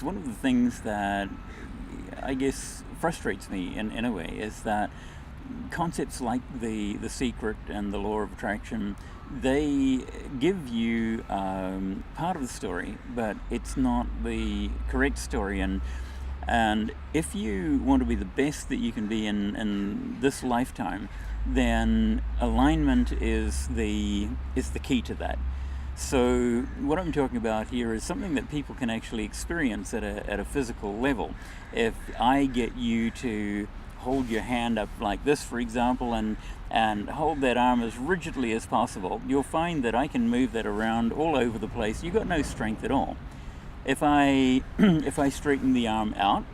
One of the things that I guess frustrates me in a way is that concepts like the secret and the law of attraction, they give you part of the story, but it's not the correct story. And if you want to be the best that you can be in this lifetime, then alignment is the key to that. So what I'm talking about here is something that people can actually experience at a physical level. If I get you to hold your hand up like this, for example, and hold that arm as rigidly as possible, you'll find that I can move that around all over the place. You've got no strength at all. If I if I straighten the arm out,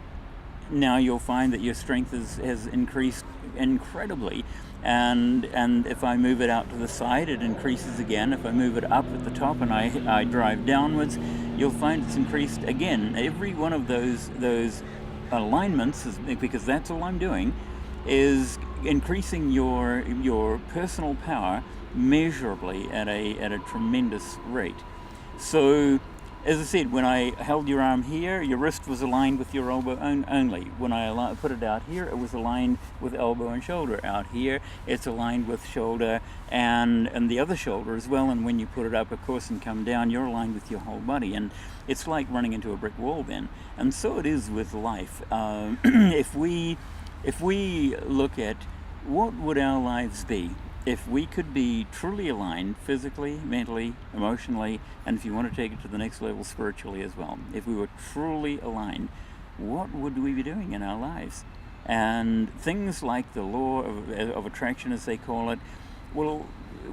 now you'll find that your strength has increased incredibly. And if I move it out to the side, it increases again. If I move it up at the top and I drive downwards, you'll find it's increased again. Every one of those alignments, because that's all I'm doing, is increasing your personal power measurably at a tremendous rate. So, as I said, when I held your arm here, your wrist was aligned with your elbow only. When I put it out here, it was aligned with elbow and shoulder. Out here, it's aligned with shoulder and the other shoulder as well. And when you put it up, of course, and come down, you're aligned with your whole body. And it's like running into a brick wall then. And so it is with life. If we look at what would our lives be if we could be truly aligned physically, mentally, emotionally, and if you want to take it to the next level, spiritually as well, if we were truly aligned, what would we be doing in our lives? And things like the law of attraction, as they call it, well,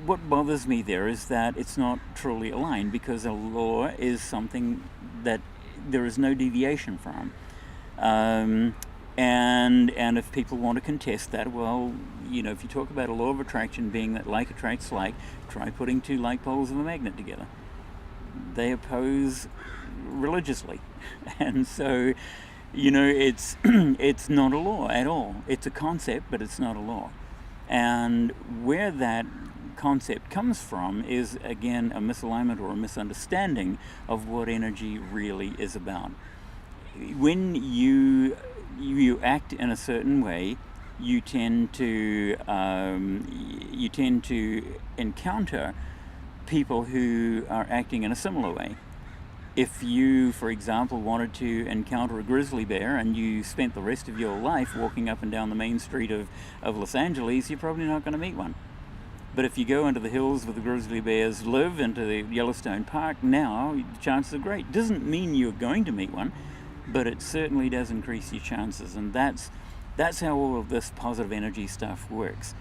what bothers me there is that it's not truly aligned, because a law is something that there is no deviation from. And if people want to contest that, well, if you talk about a law of attraction being that like attracts like, try putting two like poles of a magnet together. They oppose religiously. And so, it's it's not a law at all. It's a concept, but it's not a law. And where that concept comes from is, again, a misalignment or a misunderstanding of what energy really is about. When you act in a certain way, you tend to encounter people who are acting in a similar way. If you, for example, wanted to encounter a grizzly bear and you spent the rest of your life walking up and down the main street of Los Angeles, you're probably not going to meet one. But if you go into the hills where the grizzly bears live, into the Yellowstone Park, now the chances are great. Doesn't mean you're going to meet one, but it certainly does increase your chances. And that's how all of this positive energy stuff works.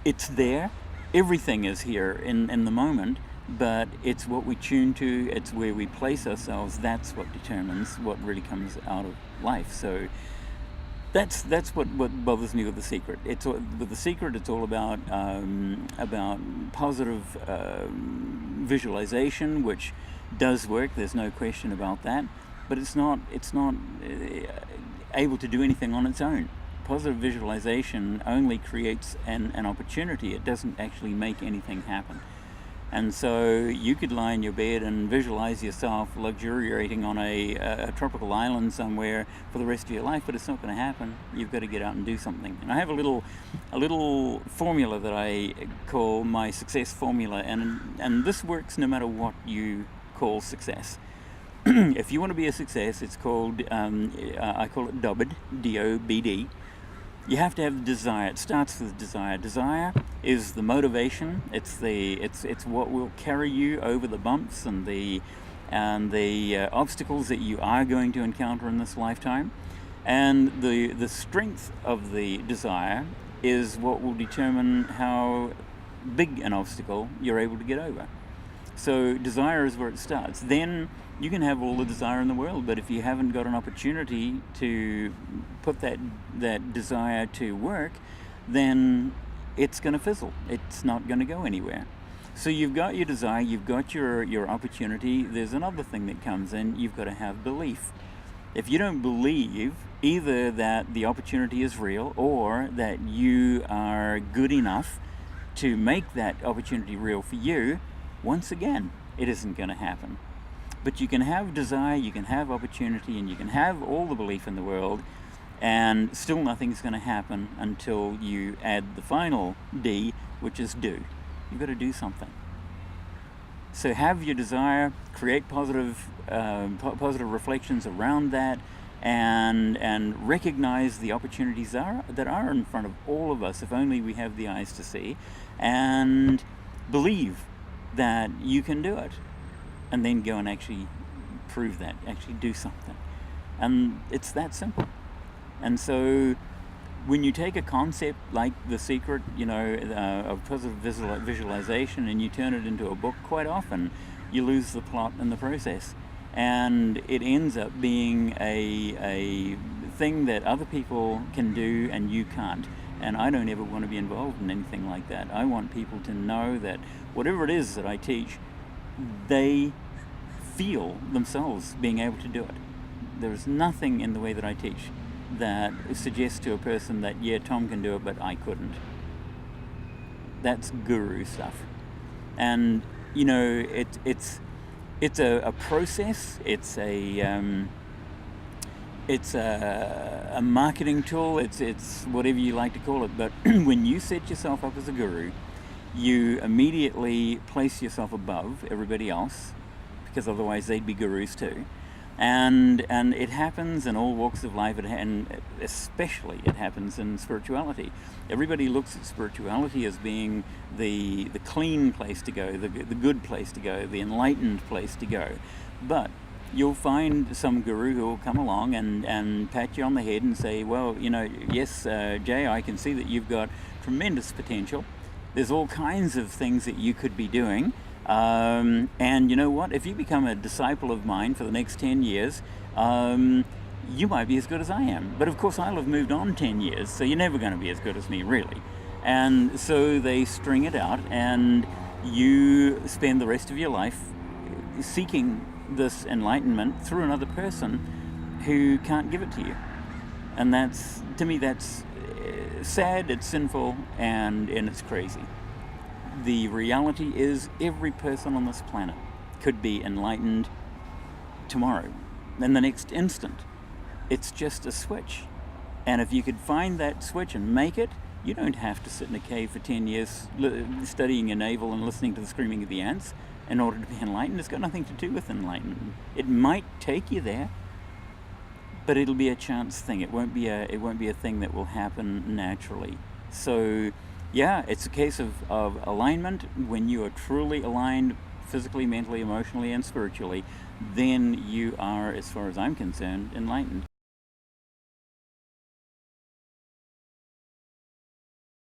It's there. Everything is here in the moment, but it's what we tune to, it's where we place ourselves. That's what determines what really comes out of life. So that's what bothers me with the secret. With the secret, it's all about positive visualization, which does work. There's no question about that. But it's not able to do anything on its own. Positive visualization only creates an opportunity. It doesn't actually make anything happen. And so you could lie in your bed and visualize yourself luxuriating on a tropical island somewhere for the rest of your life, but it's not going to happen. You've got to get out and do something. And I have a little formula that I call my success formula, and this works no matter what you call success. If you want to be a success, it's called, I call it DOBD, D-O-B-D. You have to have the desire. It starts with desire. Desire is the motivation. It's what will carry you over the bumps and the obstacles that you are going to encounter in this lifetime. And the strength of the desire is what will determine how big an obstacle you're able to get over. So desire is where it starts. Then you can have all the desire in the world, but if you haven't got an opportunity to put that desire to work, then it's going to fizzle. It's not going to go anywhere. So you've got your desire, you've got your opportunity. There's another thing that comes in. You've got to have belief. If you don't believe either that the opportunity is real or that you are good enough to make that opportunity real for you, once again, it isn't going to happen. But you can have desire, you can have opportunity, and you can have all the belief in the world, and still nothing's going to happen until you add the final D, which is do. You've got to do something. So have your desire, create positive reflections around that, and recognize the opportunities that are in front of all of us, if only we have the eyes to see, and believe that you can do it, and then go and actually prove that, actually do something. And it's that simple. And so when you take a concept like The Secret, of positive visualization, and you turn it into a book, quite often you lose the plot in the process. And it ends up being a thing that other people can do and you can't. And I don't ever want to be involved in anything like that. I want people to know that whatever it is that I teach, they feel themselves being able to do it. There's nothing in the way that I teach that suggests to a person that, yeah, Tom can do it, but I couldn't. That's guru stuff. And, it's a process. It's a marketing tool. It's whatever you like to call it. But when you set yourself up as a guru, you immediately place yourself above everybody else, because otherwise they'd be gurus too. And it happens in all walks of life, and especially it happens in spirituality. Everybody looks at spirituality as being the clean place to go, the good place to go, the enlightened place to go. But you'll find some guru who will come along and pat you on the head and say, well, yes, Jay, I can see that you've got tremendous potential. There's all kinds of things that you could be doing. And you know what? If you become a disciple of mine for the next 10 years, you might be as good as I am. But of course, I'll have moved on 10 years, so you're never going to be as good as me, really. And so they string it out, and you spend the rest of your life seeking this enlightenment through another person who can't give it to you. And that's, to me, that's sad, it's sinful, and it's crazy. The reality is every person on this planet could be enlightened tomorrow, in the next instant. It's just a switch. And if you could find that switch and make it, you don't have to sit in a cave for 10 years studying your navel and listening to the screaming of the ants in order to be enlightened. It's got nothing to do with enlightenment. It might take you there, but it'll be a chance thing. It won't be a thing that will happen naturally. So yeah, it's a case of alignment. When you are truly aligned physically, mentally, emotionally, and spiritually, then you are, as far as I'm concerned, enlightened.